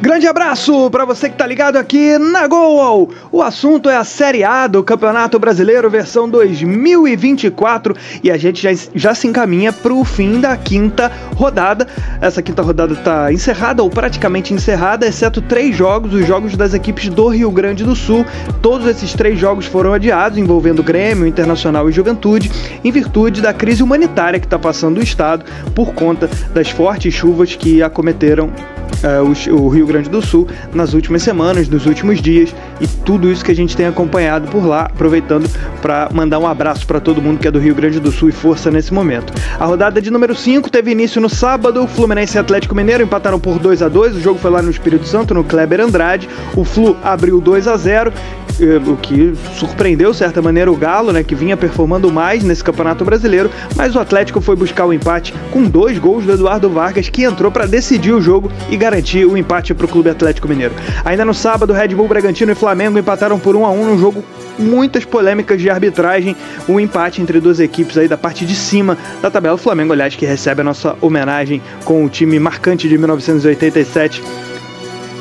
Grande abraço para você que tá ligado aqui na Gol! O assunto é a Série A do Campeonato Brasileiro versão 2024 e a gente já se encaminha para o fim da quinta rodada. Essa quinta rodada está encerrada ou praticamente encerrada, exceto 3 jogos, os jogos das equipes do Rio Grande do Sul. Todos esses 3 jogos foram adiados, envolvendo Grêmio, Internacional e Juventude, em virtude da crise humanitária que está passando o estado por conta das fortes chuvas que acometeram o Rio Grande do Sul nas últimas semanas, nos últimos dias, e tudo isso que a gente tem acompanhado por lá, aproveitando para mandar um abraço para todo mundo que é do Rio Grande do Sul e força nesse momento. A rodada de número 5 teve início no sábado. Fluminense e Atlético Mineiro empataram por 2-2, o jogo foi lá no Espírito Santo, no Kleber Andrade. O Flu abriu 2-0, o que surpreendeu de certa maneira o Galo, né, que vinha performando mais nesse Campeonato Brasileiro, mas o Atlético foi buscar o empate com 2 gols do Eduardo Vargas, que entrou para decidir o jogo e garantir o empate para o Clube Atlético Mineiro. Ainda no sábado, Red Bull Bragantino e Flamengo empataram por 1-1 num jogo muitas polêmicas de arbitragem, um empate entre duas equipes aí da parte de cima da tabela. O Flamengo, aliás, que recebe a nossa homenagem com o time marcante de 1987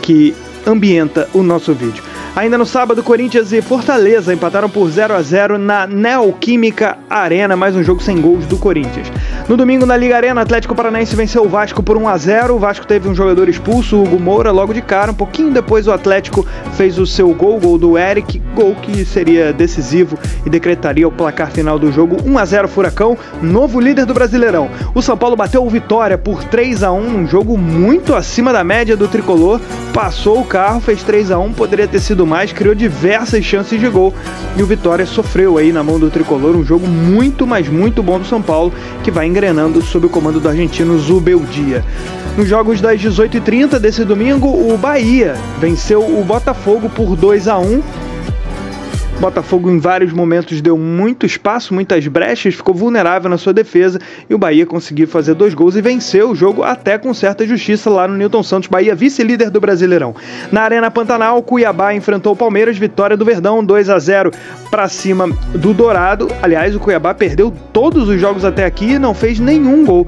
que ambienta o nosso vídeo. Ainda no sábado, Corinthians e Fortaleza empataram por 0-0 na Neoquímica Arena, mais um jogo sem gols do Corinthians. No domingo, na Liga Arena, Atlético Paranaense venceu o Vasco por 1-0. O Vasco teve um jogador expulso, o Hugo Moura, logo de cara. Um pouquinho depois, o Atlético fez o seu gol do Eric, gol que seria decisivo e decretaria o placar final do jogo. 1-0 Furacão, novo líder do Brasileirão. O São Paulo bateu o Vitória por 3-1, um jogo muito acima da média do tricolor. Passou o carro, fez 3-1, poderia ter sido mais, criou diversas chances de gol e o Vitória sofreu aí na mão do tricolor. Um jogo muito, mas muito bom do São Paulo, que vai engrenando sob o comando do argentino Zubeldia. Nos jogos das 18h30 desse domingo, o Bahia venceu o Botafogo por 2-1. Botafogo em vários momentos deu muito espaço, muitas brechas, ficou vulnerável na sua defesa e o Bahia conseguiu fazer 2 gols e venceu o jogo até com certa justiça lá no Newton Santos. Bahia, vice-líder do Brasileirão. Na Arena Pantanal, Cuiabá enfrentou o Palmeiras, vitória do Verdão, 2-0 para cima do Dourado. Aliás, o Cuiabá perdeu todos os jogos até aqui e não fez nenhum gol.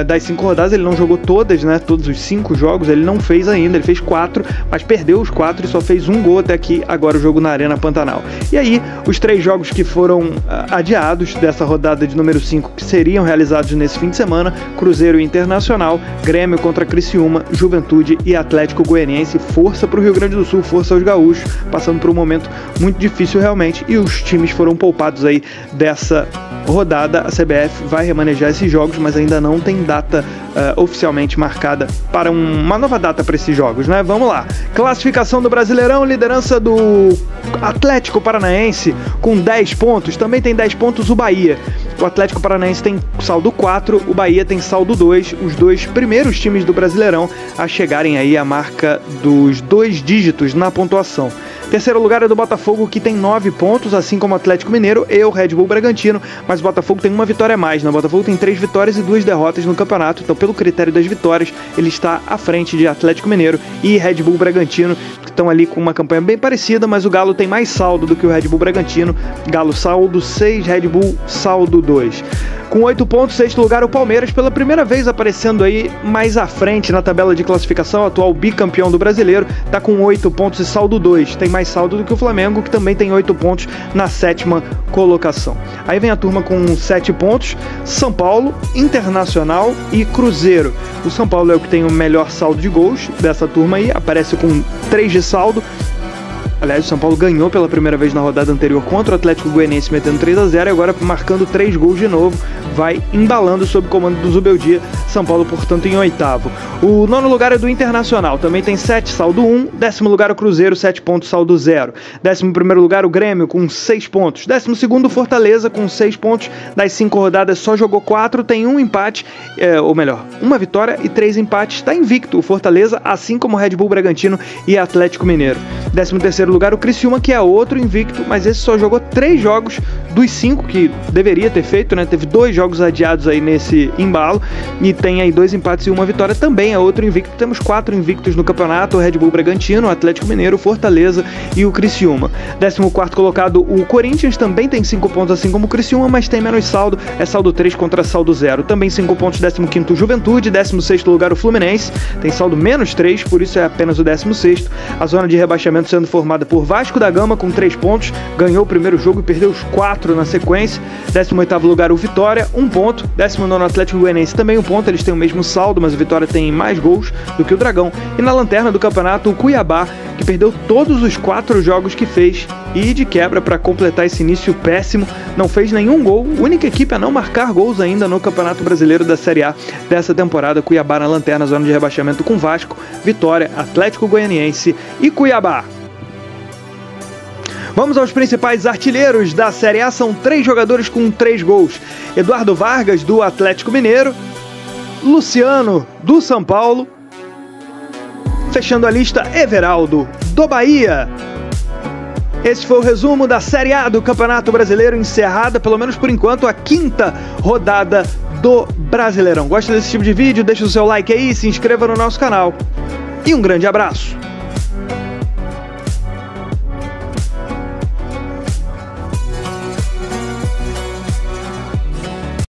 Das 5 rodadas ele não jogou todas, né? Todos os 5 jogos ele não fez ainda, ele fez 4, mas perdeu os 4 e só fez um gol até aqui, agora o jogo na Arena Pantanal. E aí, os 3 jogos que foram adiados dessa rodada de número 5, que seriam realizados nesse fim de semana: Cruzeiro e Internacional, Grêmio contra Criciúma, Juventude e Atlético Goianiense. Força para o Rio Grande do Sul, força aos gaúchos, passando por um momento muito difícil realmente, e os times foram poupados aí dessa rodada. A CBF vai remanejar esses jogos, mas ainda não tem data oficialmente marcada para uma nova data para esses jogos, né? Vamos lá. Classificação do Brasileirão, liderança do Atlético Paranaense com 10 pontos, também tem 10 pontos o Bahia. O Atlético Paranaense tem saldo 4, o Bahia tem saldo 2, os 2 primeiros times do Brasileirão a chegarem aí à marca dos 2 dígitos na pontuação. Terceiro lugar é do Botafogo, que tem 9 pontos, assim como o Atlético Mineiro e o Red Bull Bragantino, mas o Botafogo tem uma vitória a mais, né? O Botafogo tem 3 vitórias e 2 derrotas no campeonato, então pelo critério das vitórias, ele está à frente de Atlético Mineiro e Red Bull Bragantino, que estão ali com uma campanha bem parecida, mas o Galo tem mais saldo do que o Red Bull Bragantino. Galo saldo 6, Red Bull saldo 2. Com 8 pontos, sexto lugar o Palmeiras, pela primeira vez aparecendo aí mais à frente na tabela de classificação, atual bicampeão do Brasileiro, está com 8 pontos e saldo 2, tem mais saldo do que o Flamengo, que também tem 8 pontos na 7ª colocação. Aí vem a turma com 7 pontos, São Paulo, Internacional e Cruzeiro. O São Paulo é o que tem o melhor saldo de gols dessa turma aí, aparece com 3 de saldo. Aliás, o São Paulo ganhou pela primeira vez na rodada anterior contra o Atlético Goianiense, metendo 3-0 e agora marcando 3 gols de novo. Vai embalando sob o comando do Zubeldia. São Paulo, portanto, em 8º. O 9º lugar é do Internacional, também tem 7, saldo 1. 10º lugar o Cruzeiro, 7 pontos, saldo 0. 11º lugar o Grêmio, com 6 pontos. 12º Fortaleza, com 6 pontos. Das 5 rodadas só jogou 4, tem 1 empate, ou melhor, 1 vitória e 3 empates. Está invicto o Fortaleza, assim como o Red Bull Bragantino e Atlético Mineiro. 13º lugar o Criciúma, que é outro invicto, mas esse só jogou 3 jogos dos 5 que deveria ter feito, né? Teve 2 jogos adiados aí nesse embalo e tem aí 2 empates e 1 vitória, também é outro invicto. Temos 4 invictos no campeonato: o Red Bull Bragantino, o Atlético Mineiro, o Fortaleza e o Criciúma. 14º colocado, o Corinthians, também tem 5 pontos assim como o Criciúma, mas tem menos saldo, é saldo 3 contra saldo 0. Também 5 pontos, 15º Juventude, 16º lugar o Fluminense, tem saldo menos 3, por isso é apenas o 16º. A zona de rebaixamento sendo formada por Vasco da Gama com 3 pontos, ganhou o primeiro jogo e perdeu os 4 na sequência. 18º lugar o Vitória, 1 ponto. 19º Atlético Goianiense, também 1 ponto, eles têm o mesmo saldo, mas o Vitória tem mais gols do que o Dragão. E na lanterna do campeonato, o Cuiabá, que perdeu todos os 4 jogos que fez e de quebra, para completar esse início péssimo, não fez nenhum gol, única equipe a não marcar gols ainda no Campeonato Brasileiro da Série A dessa temporada. Cuiabá na lanterna, zona de rebaixamento com Vasco, Vitória, Atlético Goianiense e Cuiabá. Vamos aos principais artilheiros da Série A, são 3 jogadores com 3 gols. Eduardo Vargas, do Atlético Mineiro, Luciano, do São Paulo, fechando a lista, Everaldo, do Bahia. Esse foi o resumo da Série A do Campeonato Brasileiro, encerrada, pelo menos por enquanto, a 5ª rodada do Brasileirão. Gosta desse tipo de vídeo? Deixa o seu like aí, se inscreva no nosso canal e um grande abraço!